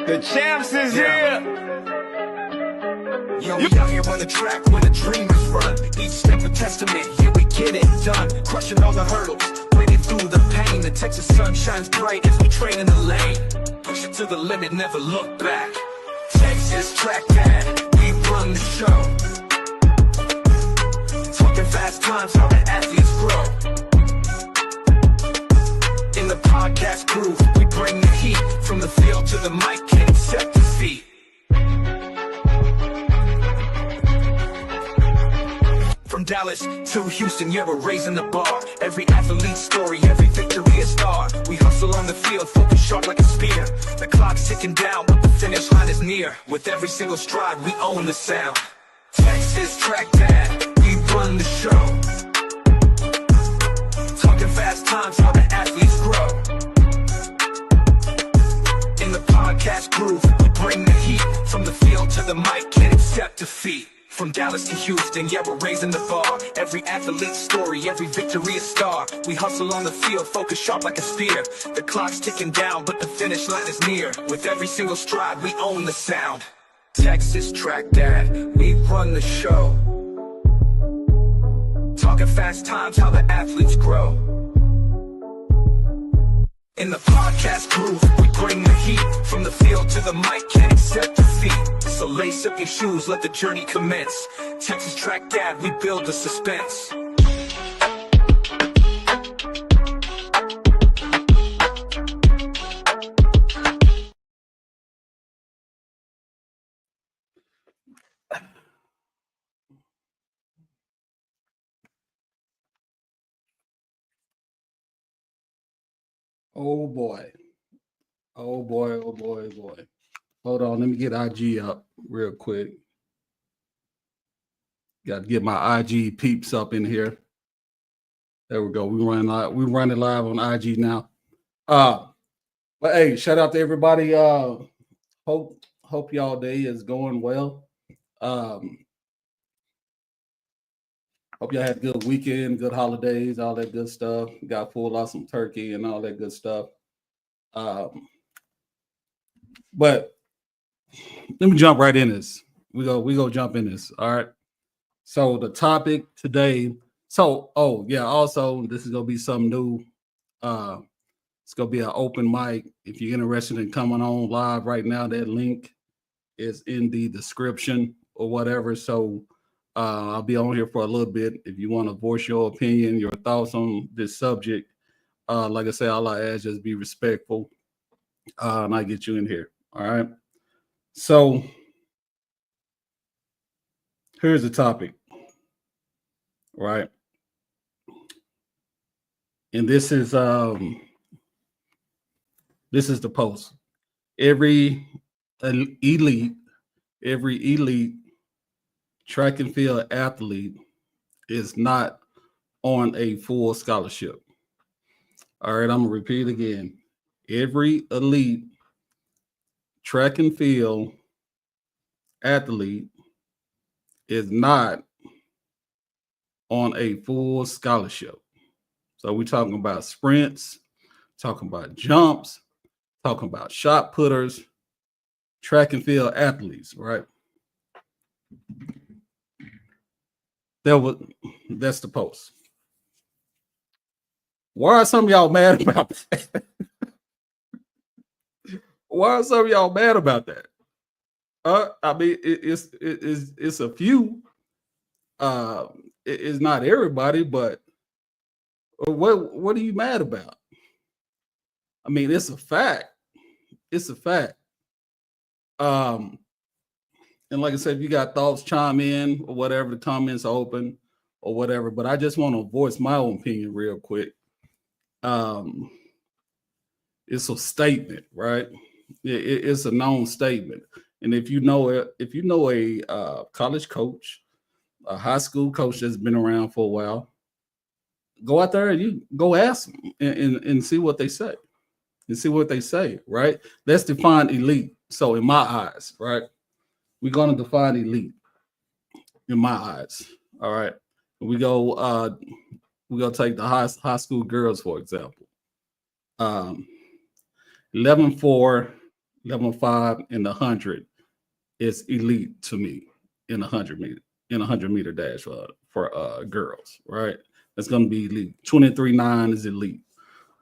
The champs is here. Yo, we out here on the track when the dreamers run. Each step a testament, here we get it done. Crushing all the hurdles, breaking through the pain. The Texas sun shines bright as we train in the lane. Push it to the limit, never look back. Texas Track Dad, we run the show. Talking fast times, how the athletes grow. In the podcast groove, we bring the heat. From the field to the mic, can't accept defeat. From Dallas to Houston, yeah, we're raising the bar. Every athlete's story, every victory a star. We hustle on the field, focus sharp like a spear. The clock's ticking down, but the finish line is near. With every single stride, we own the sound. Texas Track Dad, we run the show. Talking fast times, how the athletes grow. In the podcast groove, we bring the heat. From the field to the mic, can't accept defeat. From Dallas to Houston, yeah, we're raising the bar. Every athlete's story, every victory a star. We hustle on the field, focus sharp like a spear. The clock's ticking down, but the finish line is near. With every single stride, we own the sound. Texas Track Dad, we run the show. Talking fast times, how the athletes grow. In the podcast groove, we bring the heat. From the field to the mic, can't accept defeat. So lace up your shoes, let the journey commence. Texas Track Dad, we build the suspense. Oh boy. Oh boy, oh boy, oh boy. Hold on, let me get IG up real quick. Got to get my IG peeps up in here. There we go. We running live on IG now. But hey, shout out to everybody. Hope y'all day is going well. Hope y'all had a good weekend, good holidays, all that good stuff. Got full awesome turkey and all that good stuff. But let me jump right in this. We go jump in this. All right. So the topic today. Also this is gonna be something new. It's gonna be an open mic. If you're interested in coming on live right now, that link is in the description or whatever. So I'll be on here for a little bit. If you want to voice your opinion, your thoughts on this subject, like I say, all I ask is be respectful, and I get you in here. All right. So here's the topic, right? And this is the post. Every elite track and field athlete is not on a full scholarship. All right, I'm gonna repeat again. Every elite track and field athlete is not on a full scholarship. So we're talking about sprints, talking about jumps, talking about shot putters, track and field athletes, right? That's the post. Why are some of y'all mad about that? Why are some of y'all mad about that? I mean, it's a few. It's not everybody, but what are you mad about? I mean, it's a fact. It's a fact. And like I said, if you got thoughts, chime in or whatever. The comments are open or whatever. But I just want to voice my own opinion real quick. It's a statement, right? It's a known statement. And if you know a college coach, a high school coach that's been around for a while, go out there and you go ask them and see what they say. And see what they say, right? Let's define elite. So in my eyes, right? We're going to define elite in my eyes. All right. We're going to take the high school girls, for example. 11-4, 11.5 in the 100 is elite to me in a 100 meter dash for girls, right? That's going to be elite. 23.9 is elite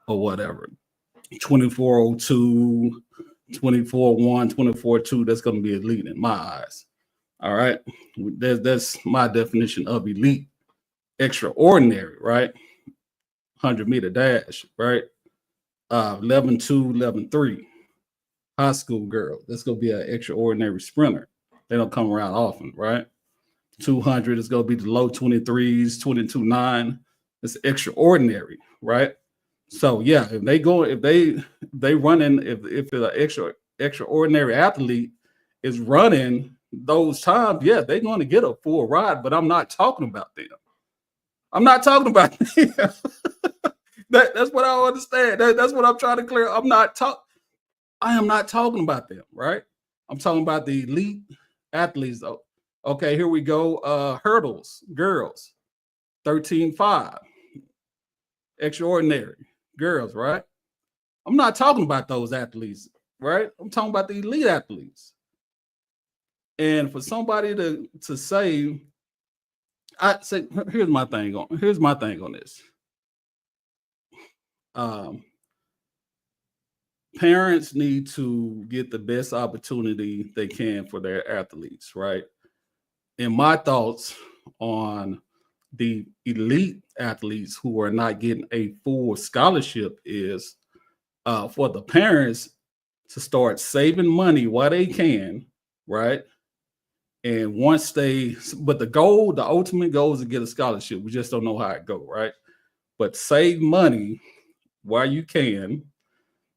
or whatever. 24.02, 24.1, 24.2, that's going to be elite in my eyes. All right. That's my definition of elite. Extraordinary, right? 100-meter dash, right? 11.2, 11.3. High school girl. That's going to be an extraordinary sprinter. They don't come around often, right? 200 is going to be the low 23s, 22.9. It's extraordinary, right? So yeah, if they running, if the extraordinary athlete is running those times, yeah, they're going to get a full ride. But I'm not talking about them. I'm not talking about them. That's what I understand. That's what I'm trying to clear. I am not talking about them, right? I'm talking about the elite athletes. Okay, here we go. Hurdles, girls, 13.5. Extraordinary girls, right? I'm not talking about those athletes, right? I'm talking about the elite athletes. And for somebody to say, here's my thing on this. Parents need to get the best opportunity they can for their athletes, right? And my thoughts on the elite athletes who are not getting a full scholarship is for the parents to start saving money while they can, right? And once but the ultimate goal is to get a scholarship. We just don't know how it go, right? But save money while you can.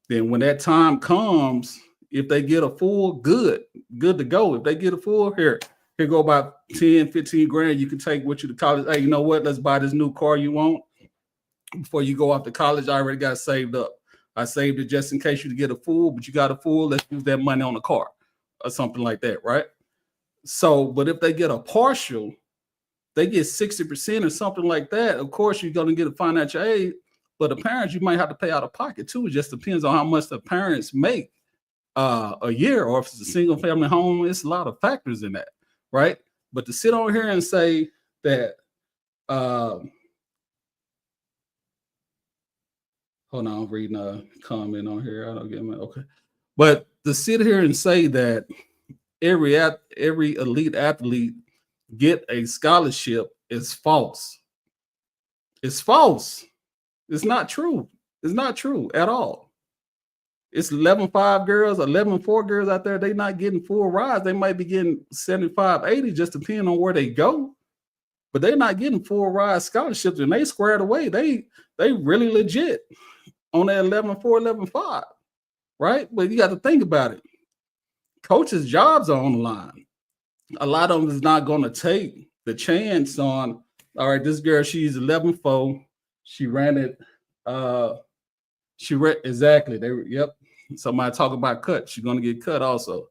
Then when that time comes, if they get a full, good to go. If they get a full, here go about 10, 15 grand. You can take with you to college. Hey, you know what? Let's buy this new car you want. Before you go off to college, I already got it saved up. I saved it just in case you get a full, but you got a full. Let's use that money on a car or something like that, right? So, but if they get a partial, they get 60% or something like that. Of course, you're going to get a financial aid, but the parents, you might have to pay out of pocket too. It just depends on how much the parents make a year, or if it's a single family home. It's a lot of factors in that, right? But to sit on here and say that, hold on, I'm reading a comment on here. I don't get it. Okay. But to sit here and say that every elite athlete get a scholarship is false. It's false. It's not true. It's not true at all. It's 11.5 girls, 11.4 girls out there. They're not getting full rides. They might be getting 75, 80, just depending on where they go. But they're not getting full ride scholarships, and they squared away. They really legit on that 11.4, 11.5, right? But you got to think about it. Coaches' jobs are on the line. A lot of them is not going to take the chance on, all right, this girl, she's 11.4. She ran it. Exactly. Yep. Somebody talk about cut. She's going to get cut also.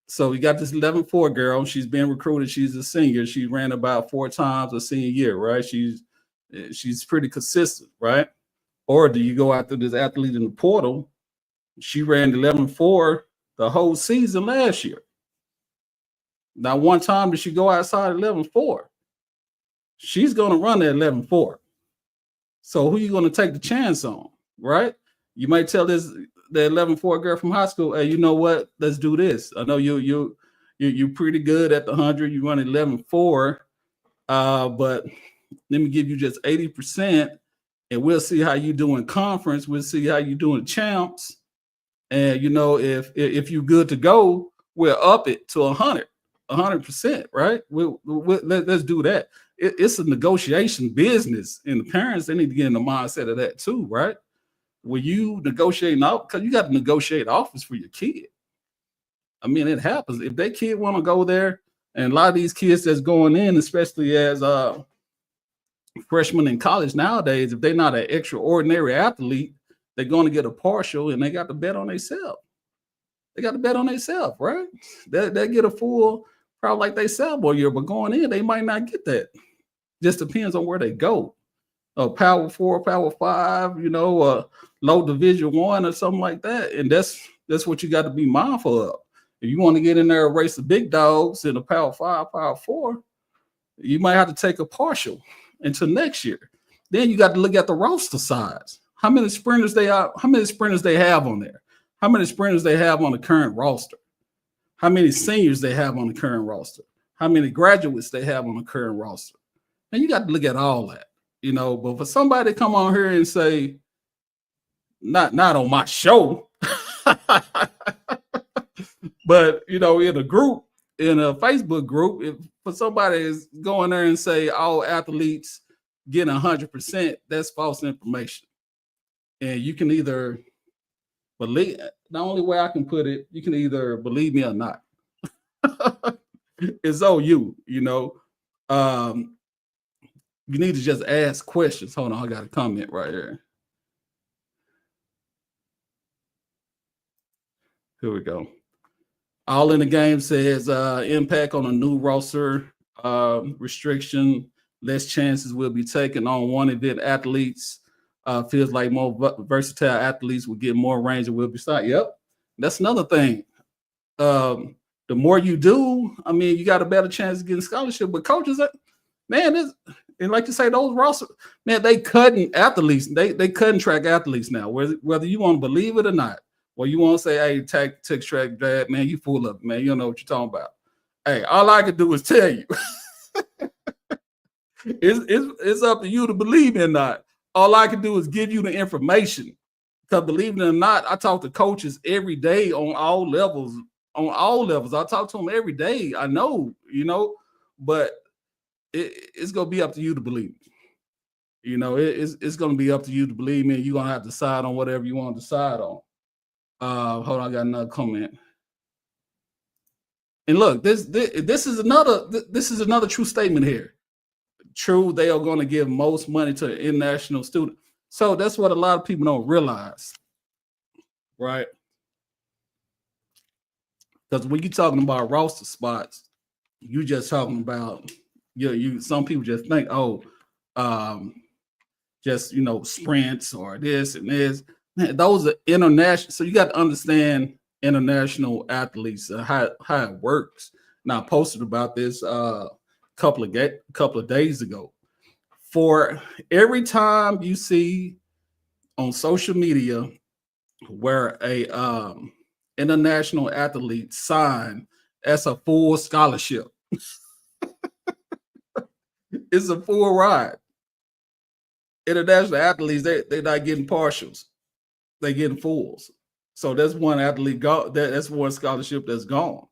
So we got this 11.4 girl. She's been recruited. She's a senior. She ran about 4 times a senior year, right? She's pretty consistent, right? Or do you go after this athlete in the portal? She ran 11.4 the whole season last year. Now, one time did she go outside 11.4? She's going to run that 11.4. So who are you going to take the chance on, right? You might tell the 11.4 girl from high school, hey, you know what? Let's do this. I know you're pretty good at the 100. You run 11.4, but let me give you just 80%, and we'll see how you do in conference. We'll see how you do in champs. And, you know, if you're good to go, we'll up it to 100%, right? Let's do that. It's a negotiation business, and the parents, they need to get in the mindset of that too, right? When you negotiating out, because you got to negotiate offers for your kid. I mean, it happens. If their kid want to go there, and a lot of these kids that's going in, especially as freshmen in college nowadays, if they're not an extraordinary athlete, they're going to get a partial, and they got to bet on themselves. They got to bet on themselves, right? They get a full, probably like they sophomore year, but going in, they might not get that. Just depends on where they go. Power 4, Power 5, you know, low Division 1 or something like that. And that's That's what you got to be mindful of. If you want to get in there and race the big dogs in the Power 5, Power 4, you might have to take a partial until next year. Then you got to look at the roster size. How many sprinters they are? How many sprinters they have on there? How many sprinters they have on the current roster? How many seniors they have on the current roster? How many graduates they have on the current roster? And you got to look at all that, you know. But for somebody to come on here and say, not on my show, but you know, in a group, in a Facebook group, if for somebody is going there and say all athletes getting 100%, that's false information. And you can either believe, the only way I can put it, you can either believe me or not. It's on you, you know. You need to just ask questions. Hold on, I got a comment right here. Here we go. All in the Game says impact on a new roster restriction. Less chances will be taken on one event athletes. Feels like more versatile athletes will get more range and will be signed. Yep, that's another thing. The more you do, I mean, you got a better chance of getting scholarship. But coaches, man, and like you say, those rosters, man, they cutting athletes. They cutting track athletes now. Whether you want to believe it or not, or you want to say, hey, tech track dad, man, you full of it, man. You don't know what you're talking about. Hey, all I can do is tell you. It's up to you to believe it or not. All I can do is give you the information. Because believe it or not, I talk to coaches every day on all levels. I talk to them every day. I know, you know, but it's gonna be up to you to believe me. You know, it's gonna be up to you to believe me. And you're gonna have to decide on whatever you want to decide on. Hold on, I got another comment. And look, this is another true statement here. True, they are going to give most money to an international student. So that's what a lot of people don't realize, right? Because when you're talking about roster spots, you just talking about some people just think, just sprints or this and this. Man, those are international. So you got to understand international athletes, how it works. Now I posted about this couple of days ago. For every time you see on social media where a international athlete sign as a full scholarship, it's a full ride. International athletes, they're not getting partials, they're getting fulls. So that's one athlete that's one scholarship that's gone,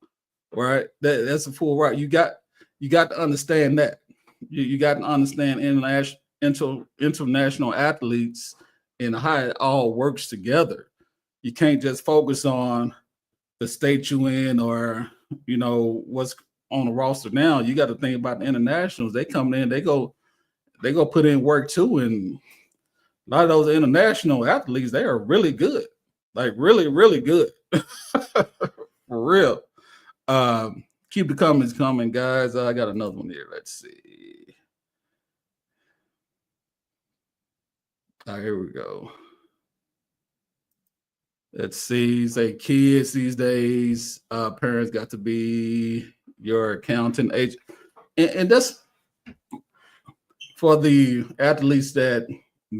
right? That's a full ride. You got to understand that. You got to understand international athletes and how it all works together. You can't just focus on the state you in or what's on the roster now. You got to think about the internationals. They come in, they go put in work too. And a lot of those international athletes, they are really good, like really, really good. For real. Keep the comments coming, guys. I got another one here. Let's see. All right, here we go. Let's see. Say kids these days, parents got to be your accountant agent. And that's for the athletes that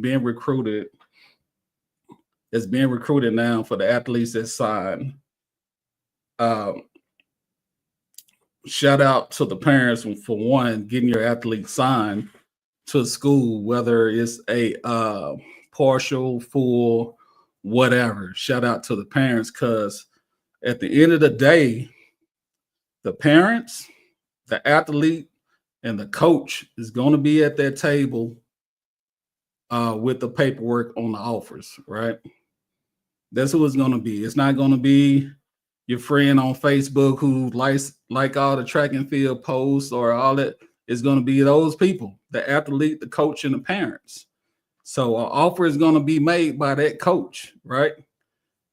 being recruited. It's being recruited now for the athletes that sign. Shout out to the parents for one, getting your athlete signed to school, whether it's a partial, full, whatever. Shout out to the parents, because at the end of the day, the parents, the athlete, and the coach is going to be at that table with the paperwork on the offers, right? That's who it's going to be. It's not going to be your friend on Facebook who like all the track and field posts or all that. It's going to be those people, the athlete, the coach, and the parents. So an offer is going to be made by that coach, right?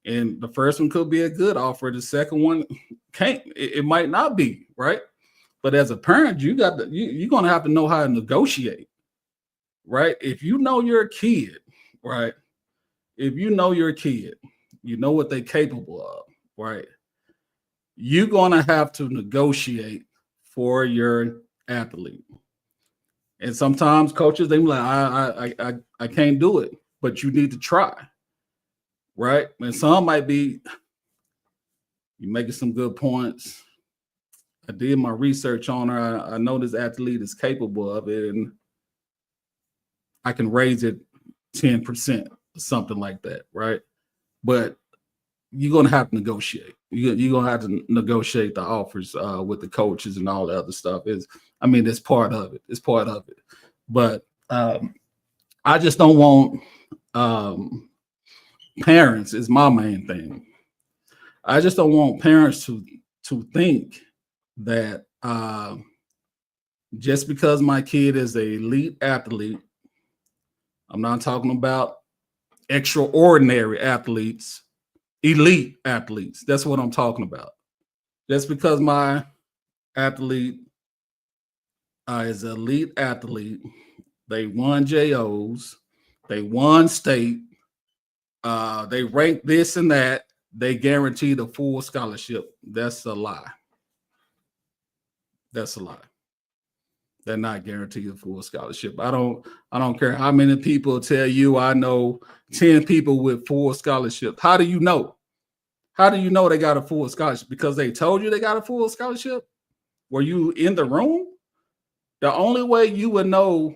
And the first one could be a good offer. The second one can't. It might not be, right? But as a parent, you're going to have to know how to negotiate, right? If you know you're a kid, right? If you know you're a kid, you know what they're capable of, right? You're gonna have to negotiate for your athlete. And sometimes coaches they be like, I can't do it, but you need to try, right? And some might be you making some good points. I did my research on her. I know this athlete is capable of it, and I can raise it 10%, something like that, right? But you're gonna have to negotiate. You're gonna have to negotiate the offers with the coaches and all the other stuff. It's part of it. It's part of it. But I just don't want parents is my main thing. I just don't want parents to think that just because my kid is an elite athlete, I'm not talking about extraordinary athletes, elite athletes. That's what I'm talking about. Just because my athlete is an elite athlete, they won JOs, they won state, they ranked this and that, they guaranteed a full scholarship. That's a lie. That's a lie. They're not guaranteed a full scholarship. I don't care how many people tell you I know 10 people with full scholarship. How do you know? How do you know they got a full scholarship? Because they told you they got a full scholarship? Were you in the room? The only way you would know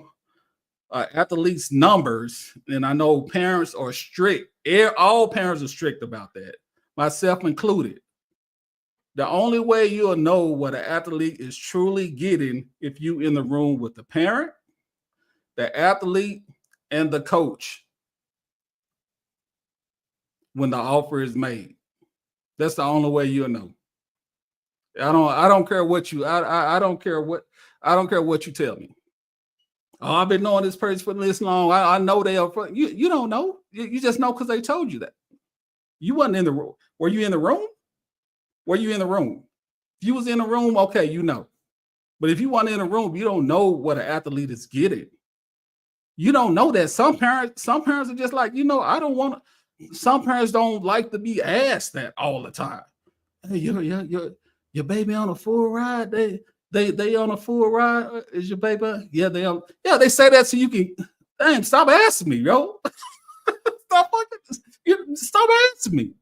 athletes' numbers, and I know parents are strict. All parents are strict about that, myself included. The only way you'll know what an athlete is truly getting if you in the room with the parent, the athlete, and the coach when the offer is made. That's the only way you'll know. I don't care what you I don't care what you tell me. Oh, I've been knowing this person for this long. I know they are. You don't know. You just know because they told you that. You wasn't in the room. Were you in the room? Were you in the room? If you was in the room, okay, you know. But if you weren't in the room, you don't know what an athlete is getting. You don't know that. Some parents are just like, I don't want to. Some parents don't like to be asked that all the time. Hey, your baby on a full ride? They on a full ride? Is your baby? Yeah, they on. Yeah, they say that so you can. Damn, stop asking me, yo. Stop asking me.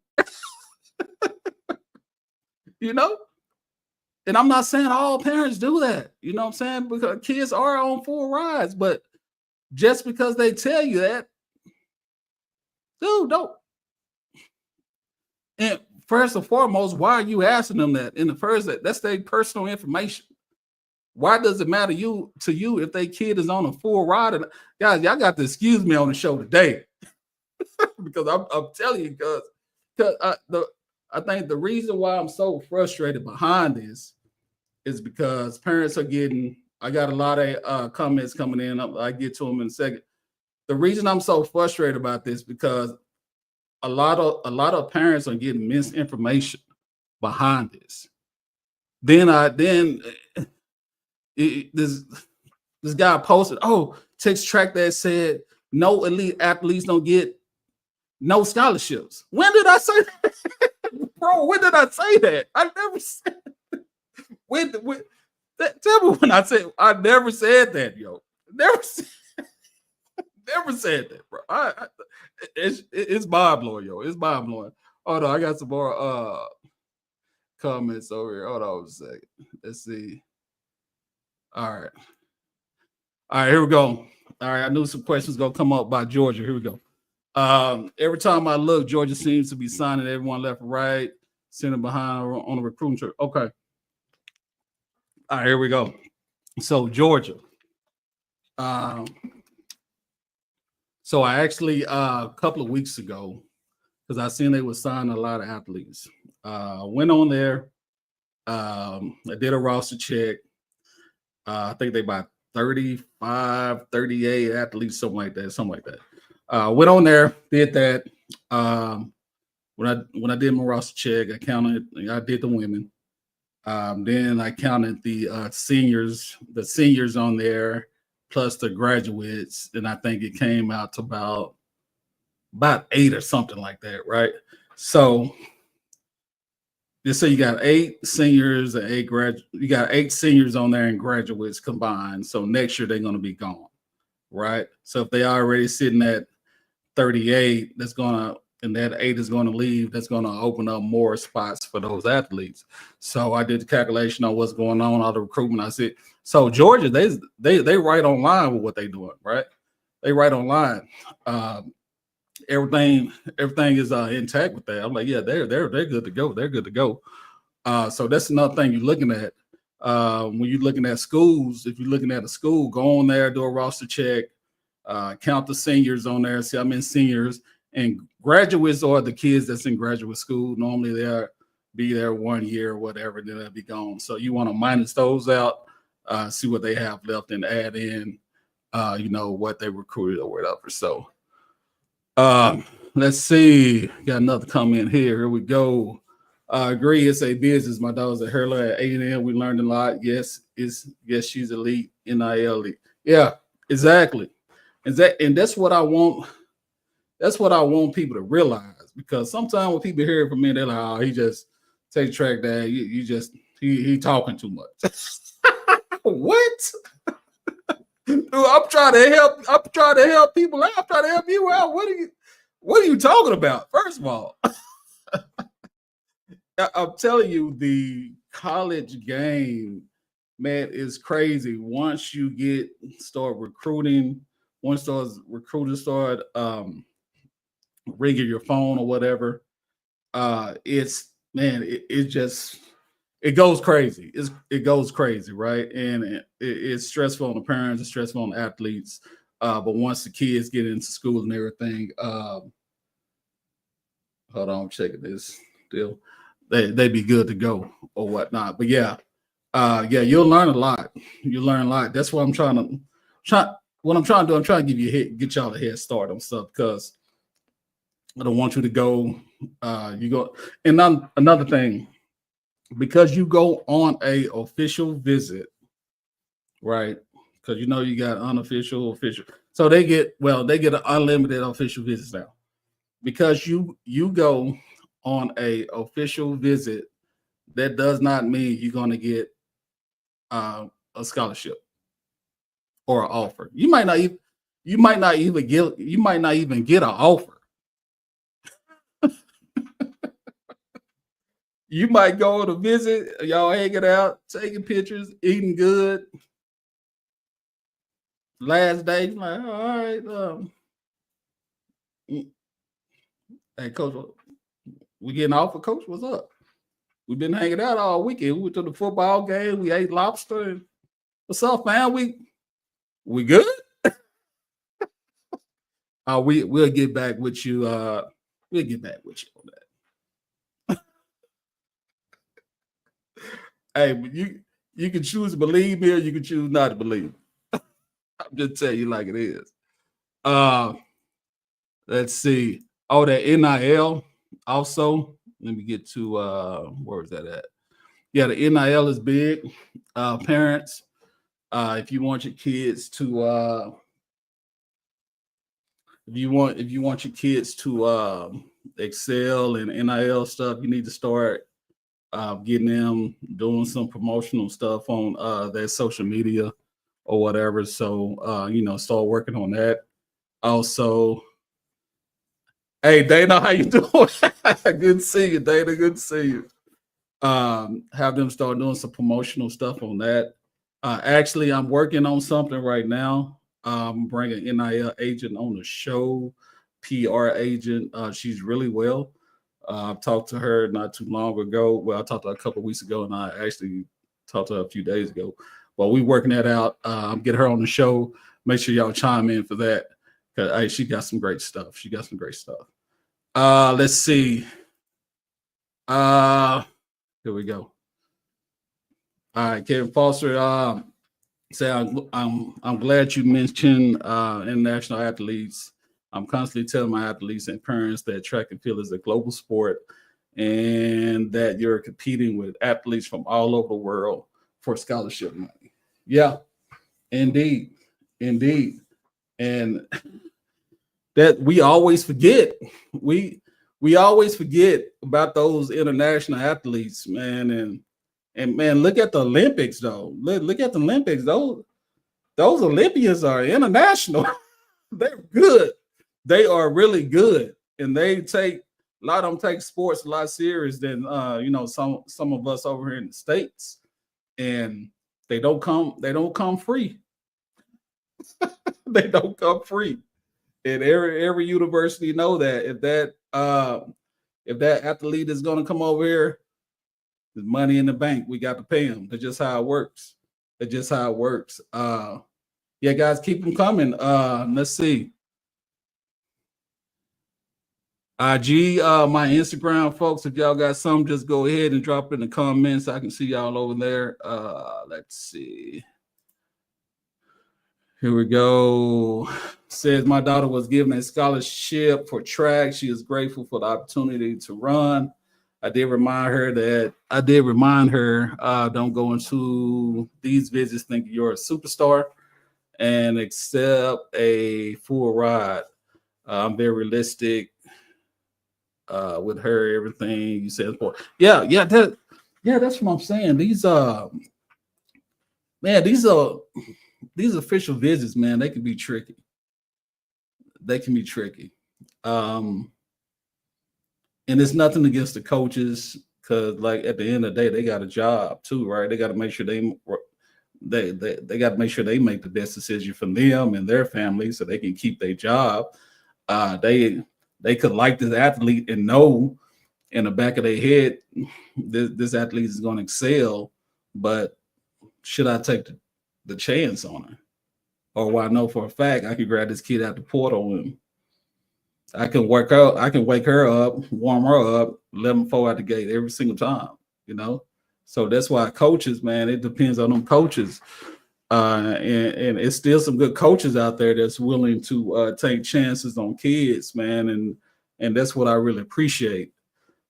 And I'm not saying all parents do that. You know what I'm saying? Because kids are on full rides, but just because they tell you that, dude, don't. And first and foremost, why are you asking them that? In the first, that's their personal information. Why does it matter to you if their kid is on a full ride? And guys, y'all got to excuse me on the show today because I'm telling you, because I think the reason why I'm so frustrated behind this is because parents are getting. I got a lot of comments coming in. I get to them in a second. The reason I'm so frustrated about this because a lot of parents are getting misinformation behind this. This guy posted, text track that said no elite athletes don't get no scholarships. When did I say that? Bro, when did I say that? I never said tell me when I never said that, yo. Never said that, bro. It's mind blowing, yo. It's mind blowing. Hold on, I got some more comments over here. Hold on a second. Let's see. All right, here we go. All right, I knew some questions gonna come up by Georgia. Here we go. Every time I look, Georgia seems to be signing everyone left and right, sending behind on the recruiting trip. Okay. All right, here we go. So Georgia. So I actually a couple of weeks ago, because I seen they were signing a lot of athletes. Went on there. I did a roster check. I think they bought 35, 38 athletes, something like that. Went on there, did that. When I did my roster check, I did the women. Then I counted the seniors on there, plus the graduates, and I think it came out to about 8 or something like that, right? So just say you got 8 seniors and 8 you got 8 seniors on there and graduates combined. So next year they're going to be gone, right? So if they already sitting at 38, that's gonna and that 8 is going to leave. That's going to open up more spots for those athletes. So I did the calculation on what's going on, all the recruitment. I said, so Georgia, they right on line with what they're doing, right? They right on line. Everything is intact with that. I'm like, yeah, they're good to go. They're good to go. So that's another thing you're looking at when you're looking at schools. If you're looking at a school, go on there, do a roster check, count the seniors on there, see how many seniors and graduates are the kids that's in graduate school. Normally they'll be there 1 year or whatever, then they'll be gone. So you want to minus those out, see what they have left, and add in, what they recruited or whatever. So. Let's see. Got another comment here. Here we go. Agree. It's a business. My daughter's at Hurler at A&M. We learned a lot. Yes, she's elite, NIL elite. Yeah, exactly. And that's what I want. That's what I want people to realize, because sometimes when people hear it from me, they're like, "Oh, he just take track that you just he talking too much." What? Dude, I'm trying to help. I'm trying to help people out. I'm trying to help you out. What are you talking about? First of all, I'm telling you, the college game, man, is crazy. Once you start recruiting, start ringing your phone or whatever, it goes crazy. It goes crazy, right? And it's stressful on the parents, it's stressful on the athletes. But once the kids get into school and everything, hold on, I'm checking this deal. They be good to go or whatnot. But yeah, you'll learn a lot. You learn a lot. That's what I'm trying to What I'm trying to do. I'm trying to get y'all a head start on stuff, because I don't want you to go. You go, and another thing. Because you go on a official visit, right? Because you got unofficial, official. So they get an unlimited official visits now. Because you go on a official visit, that does not mean you're going to get a scholarship or an offer. You might not even get an offer. You might go on a visit, y'all hanging out, taking pictures, eating good. Last day, like, all right, hey, coach, we getting off of coach? What's up? We've been hanging out all weekend. We went to the football game. We ate lobster. What's up, man? We good? We'll get back with you. We'll get back with you on that. Hey, but you can choose to believe me or you can choose not to believe. I'm just telling you like it is. Let's see. Oh, that NIL also. Let me get to where is that at? Yeah, the NIL is big. Parents, if you want your kids to if you want your kids to excel in NIL stuff, you need to start getting them doing some promotional stuff on their social media or whatever. So start working on that. Also, hey Dana, how you doing? Good to see you, Dana. Good to see you. Have them start doing some promotional stuff on that. Actually, I'm working on something right now. Bringing an NIL agent on the show, PR agent. She's really well. I talked to her not too long ago. Well, I talked to her a couple of weeks ago, and I actually talked to her a few days ago. But we're working that out. Get her on the show. Make sure y'all chime in for that. Cause she got some great stuff. Let's see. Here we go. All right, Kevin Foster. Say I'm glad you mentioned international athletes. I'm constantly telling my athletes and parents that track and field is a global sport, and that you're competing with athletes from all over the world for scholarship money. Yeah, indeed, and that we always forget. We we always forget about those international athletes, man. And man, look at the Olympics though. Look at the Olympics. Those Olympians are international. They're good. They are really good, and they take a lot of them take sports a lot serious than some of us over here in the states, and they don't come free. They don't come free, and every university know that if that athlete is going to come over here, there's money in the bank. We got to pay them. That's just how it works. That's just how it works. Yeah, guys, keep them coming. Let's see. IG, my Instagram, folks. If y'all got some, just go ahead and drop it in the comments. I can see y'all over there. Let's see. Here we go. Says my daughter was given a scholarship for track. She is grateful for the opportunity to run. I did remind her don't go into these visits thinking you're a superstar and accept a full ride. I'm very realistic with her. Everything you said before. That's what I'm saying. These official visits, man, they can be tricky. And it's nothing against the coaches, because like at the end of the day, they got a job too, right? They got to make sure they got to make sure they make the best decision for them and their family so they can keep their job. They could like this athlete and know in the back of their head this athlete is going to excel, but should I take the chance on her? Or I know for a fact I can grab this kid out the portal and I can wake her up, warm her up, let them fall out the gate every single time, So that's why coaches, man, it depends on them coaches. And it's still some good coaches out there that's willing to take chances on kids, man. And that's what I really appreciate,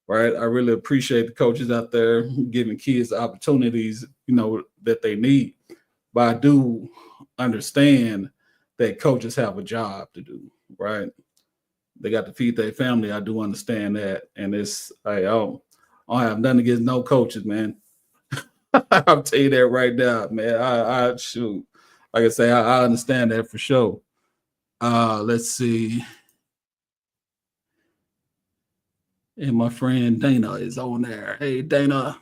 right? I really appreciate the coaches out there giving kids opportunities, that they need. But I do understand that coaches have a job to do, right? They got to feed their family. I do understand that. And I don't have nothing against no coaches, man. I'll tell you that right now, man. I shoot. Like I say, I understand that for sure. Let's see. And my friend Dana is on there. Hey, Dana.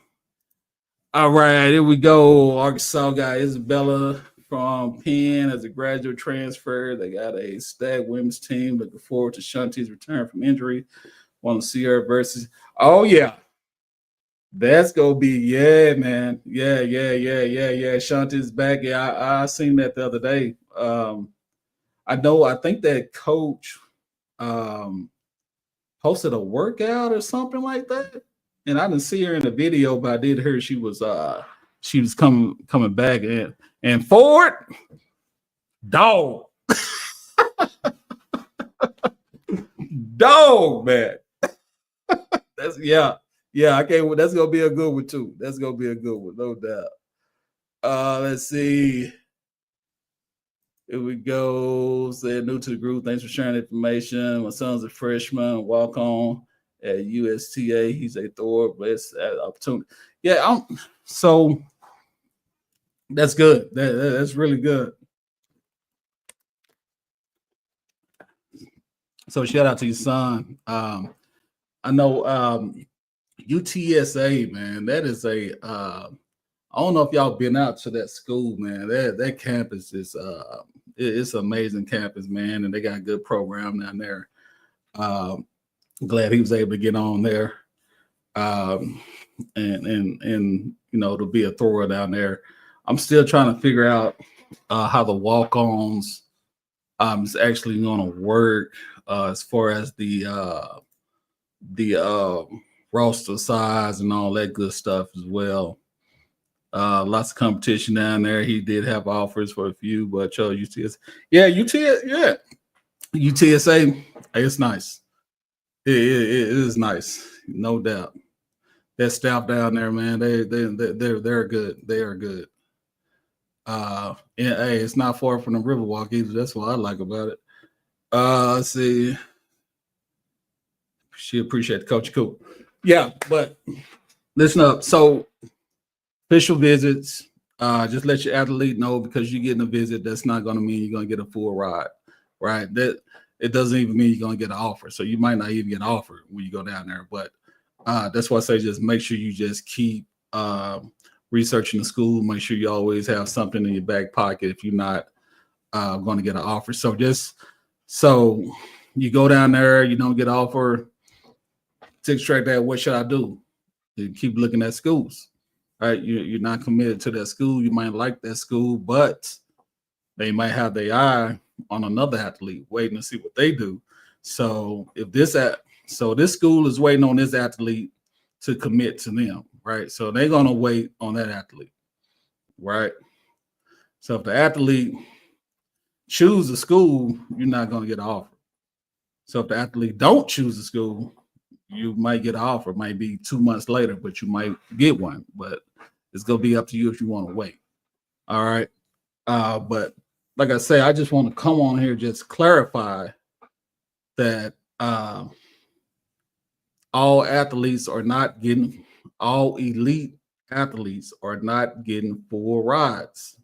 All right, here we go. Arkansas got Isabella from Penn as a graduate transfer. They got a stacked women's team. Looking forward to Shanti's return from injury. Want to see her versus. Oh yeah, that's gonna be man. Yeah. Shanti's back. Yeah, I seen that the other day. I think that coach posted a workout or something like that. And I didn't see her in the video, but I did hear she was coming back and Ford dog man. That's I can't. That's gonna be a good one too. That's gonna be a good one, no doubt. Let's see. Here we go. Said new to the group. Thanks for sharing information. My son's a freshman, walk on at USTA. He's a Thor. Blessed opportunity. Yeah, so that's good. That's really good. So shout out to your son. I know UTSA, man. That is I don't know if y'all been out to that school, man. That campus is it's an amazing campus, man, and they got a good program down there. Glad he was able to get on there, and to be a thrower down there. I'm still trying to figure out how the walk-ons is actually going to work as far as the roster size and all that good stuff as well. Lots of competition down there. He did have offers for a few, but chose UTSA. Yeah, UTSA. It's nice. It is nice, no doubt. That staff down there, man, they're good. They are good. And hey, it's not far from the Riverwalk either. That's what I like about it. Let's see. She appreciate the coach. Cool. Yeah, but listen up. So official visits, just let your athlete know because you're getting a visit. That's not going to mean you're going to get a full ride, right? That it doesn't even mean you're going to get an offer. So you might not even get an offer when you go down there. But that's why I say just make sure you just keep researching the school. Make sure you always have something in your back pocket if you're not going to get an offer. So you go down there, you don't get an offer. To extract that, what should I do? You keep looking at schools. Right, you're not committed to that school. You might like that school, but they might have their eye on another athlete, waiting to see what they do. So this school is waiting on this athlete to commit to them, right? So they're gonna wait on that athlete, right? So if the athlete choose a school, you're not gonna get an offer. So if the athlete don't choose a school, you might get an offer. It might be 2 months later, but you might get one. But it's gonna be up to you if you want to wait. All right. But like I say, I just want to come on here just clarify that all athletes are not getting, all elite athletes are not getting full rides.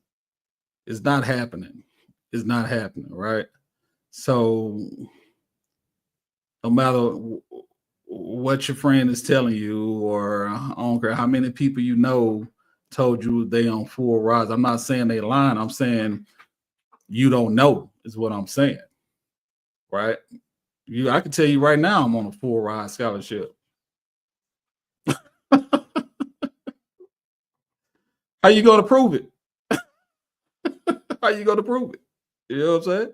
It's not happening. It's not happening, right? So no matter what your friend is telling you, or I don't care how many people you know told you they on full rides. I'm not saying they lying. I'm saying you don't know is what I'm saying, right? I can tell you right now I'm on a full ride scholarship. How you going to prove it? How you going to prove it? You know what I'm saying?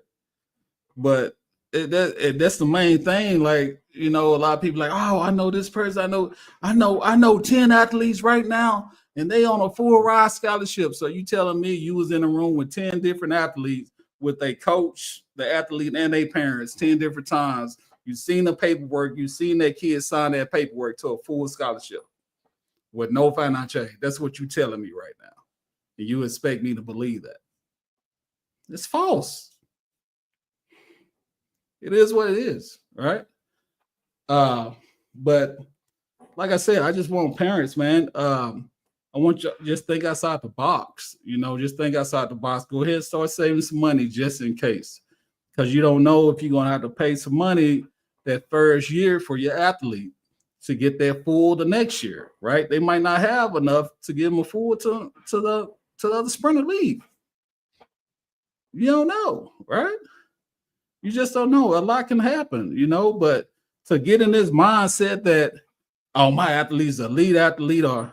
But that's the main thing. Like, you know, a lot of people like, oh, I know this person. I know 10 athletes right now, and they on a full ride scholarship. So you telling me you was in a room with 10 different athletes with a coach, the athlete, and their parents 10 different times. You've seen the paperwork. You've seen that kid sign that paperwork to a full scholarship with no financial aid. That's what you're telling me right now. And you expect me to believe that. It's false. It is what it is, right? But like I said, I just want parents, man. I want you just think outside the box. You know, just think outside the box. Go ahead and start saving some money just in case, because you don't know if you're gonna have to pay some money that first year for your athlete to get their full the next year, right? They might not have enough to give them a full to the other sprinter league. You don't know, right? You just don't know. A lot can happen, you know, but to get in this mindset that, oh, my athlete's elite athlete, or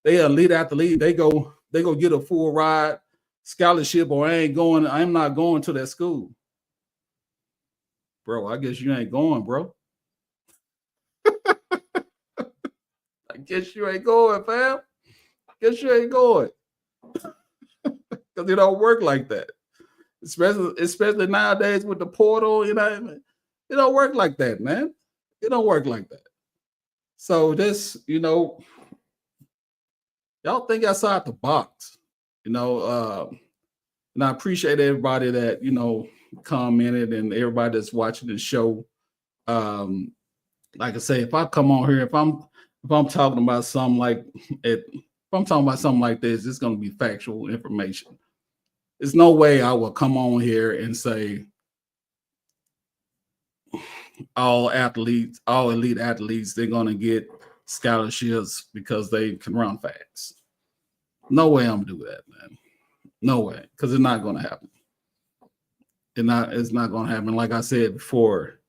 they elite athlete, they go get a full ride scholarship, or I'm not going to that school. Bro, I guess you ain't going, bro. I guess you ain't going, fam. Guess you ain't going. Because it don't work like that. Especially nowadays with the portal, you know, it don't work like that, man. It don't work like that. So this, you know, y'all think outside the box, you know. And I appreciate everybody that, you know, commented, and everybody that's watching the show. Like I say, if I come on here, if I'm talking about something like it, if I'm talking about something like this, it's going to be factual information. There's no way I will come on here and say all elite athletes, they're going to get scholarships because they can run fast. No way I'm going to do that, man. No way, because it's not going to happen. It's not going to happen. Like I said before,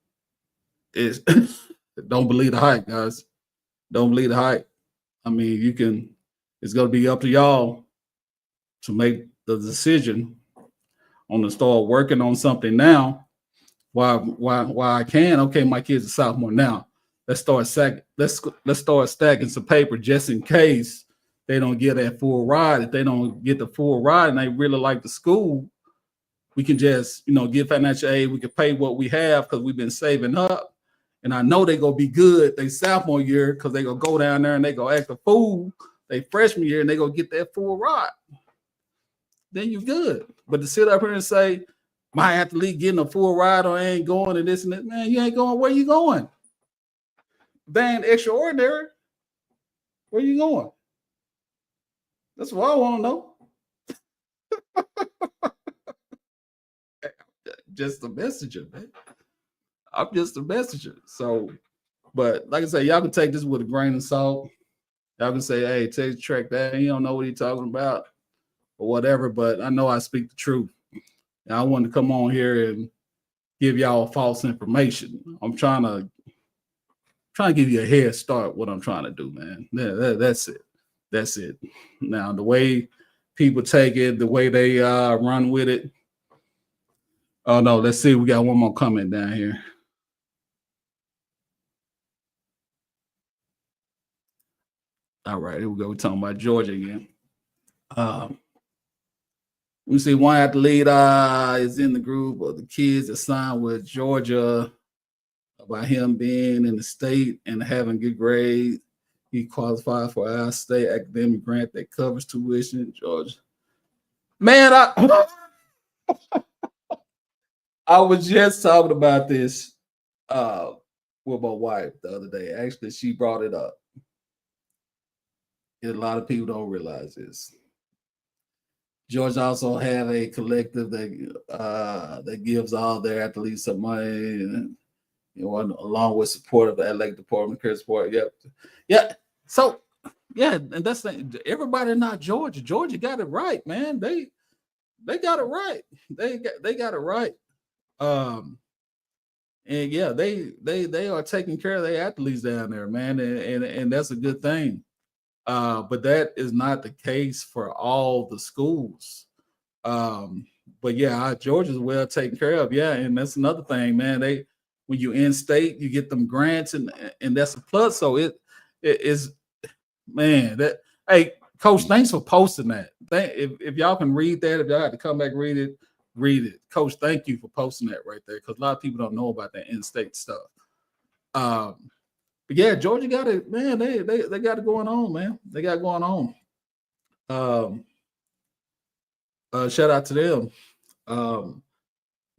it's don't believe the hype, guys. Don't believe the hype. I mean, it's going to be up to y'all to make the decision on to start working on something now. Why I can? Okay, my kid's a sophomore now. Let's start stacking some paper just in case they don't get that full ride. If they don't get the full ride and they really like the school, we can just, you know, give financial aid. We can pay what we have because we've been saving up. And I know they're gonna be good they sophomore year because they gonna go down there and they gonna act a fool they freshman year and they gonna get that full ride. Then you're good. But to sit up here and say, my athlete getting a full ride or ain't going and this and that, man, you ain't going. Where you going? Van Extraordinary, where you going? That's what I want to know. Just a messenger, man. I'm just a messenger. So, but like I said, y'all can take this with a grain of salt. Y'all can say, hey, take the track that. You don't know what he's talking about or whatever, but I know I speak the truth. And I wanted to come on here and give y'all false information. I'm trying to give you a head start what I'm trying to do, man. That's it. That's it. Now, the way people take it, the way they run with it. Oh, no, let's see. We got one more comment down here. All right, here we go. We're talking about Georgia again. We see one athlete is in the group of the kids that signed with Georgia about him being in the state and having good grades. He qualified for our state academic grant that covers tuition in Georgia. Man, I was just talking about this with my wife the other day. Actually, she brought it up. And a lot of people don't realize this. Georgia also have a collective that gives all their athletes some money, and, along with support of the athletic department, career support. Yeah. So, yeah, and that's the, everybody not Georgia. Georgia got it right, man. They got it right. They got it right. And yeah, they are taking care of their athletes down there, man, and that's a good thing. But that is not the case for all the schools. But yeah, Georgia's well taken care of. Yeah, and that's another thing, man. When you in state, you get them grants, and that's a plus. So it is, man. That hey, Coach, thanks for posting that. If y'all can read that, if y'all have to come back read it. Coach, thank you for posting that right there, because a lot of people don't know about that in-state stuff. But yeah, Georgia got it, man. They got it going on, man. They got it going on. Shout out to them.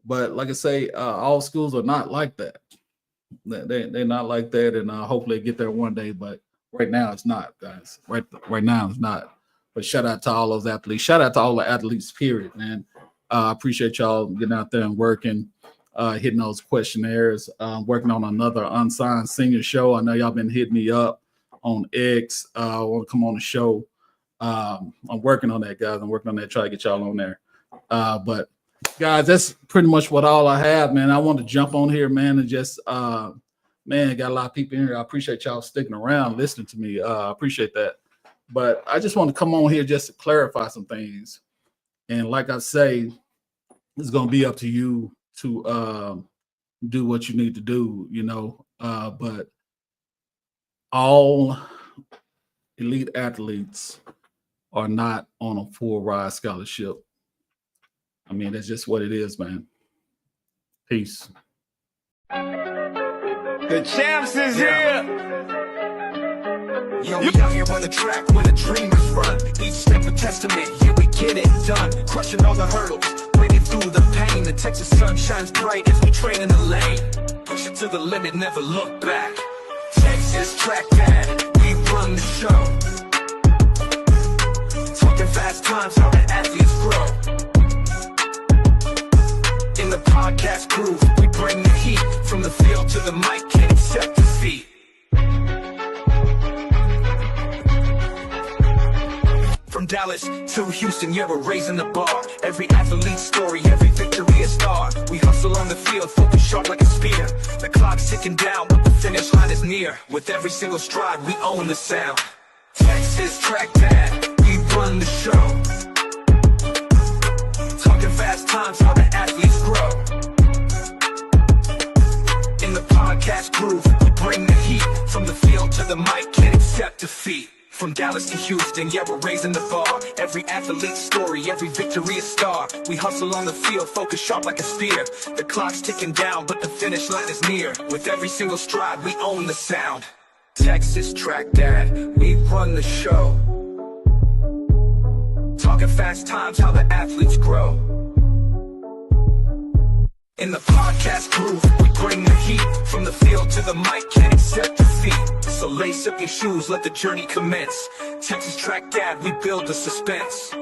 But like I say, all schools are not like that. They're not like that, and hopefully they get there one day. But right now, it's not, guys. Right now, it's not. But shout out to all those athletes. Shout out to all the athletes, period, man. I appreciate y'all getting out there and working. Hitting those questionnaires, working on another unsigned senior show. I know y'all been hitting me up on X. I want to come on the show. I'm working on that, guys. I'm working on that, try to get y'all on there. But guys, that's pretty much what all I have, man. I want to jump on here, man, and just man, got a lot of people in here. I appreciate y'all sticking around, listening to me. I appreciate that. But I just want to come on here just to clarify some things. And like I say, it's gonna be up to you to do what you need to do, but all elite athletes are not on a full ride scholarship. I mean, that's just what it is, man. Peace. The champs is here. Yo, we out here on the track where the dreamers run. Each step a testament, here we get it done. Crushing all the hurdles, breaking through the pain. The Texas sun shines bright as we train in the lane. Push it to the limit, never look back. Texas track dad, we run the show. Talking fast times, how the athletes grow. In the podcast groove, we bring the heat. From the field to the mic, can't accept defeat. From Dallas to Houston, yeah, we're raising the bar. Every athlete's story, every victory a star. We hustle on the field, focus sharp like a spear. The clock's ticking down, but the finish line is near. With every single stride, we own the sound. Texas track dad, we run the show. Talking fast times, how the athletes grow. In the podcast groove, we bring the heat. From the field to the mic, can't accept defeat. From Dallas to Houston, yeah, we're raising the bar. Every athlete's story, every victory a star. We hustle on the field, focus sharp like a spear. The clock's ticking down, but the finish line is near. With every single stride, we own the sound. Texas track dad, we run the show. Talking fast times, how the athletes grow. In the podcast groove, we bring the heat. From the field to the mic, can't accept defeat. So lace up your shoes, let the journey commence. Texas Track Dad, we build the suspense.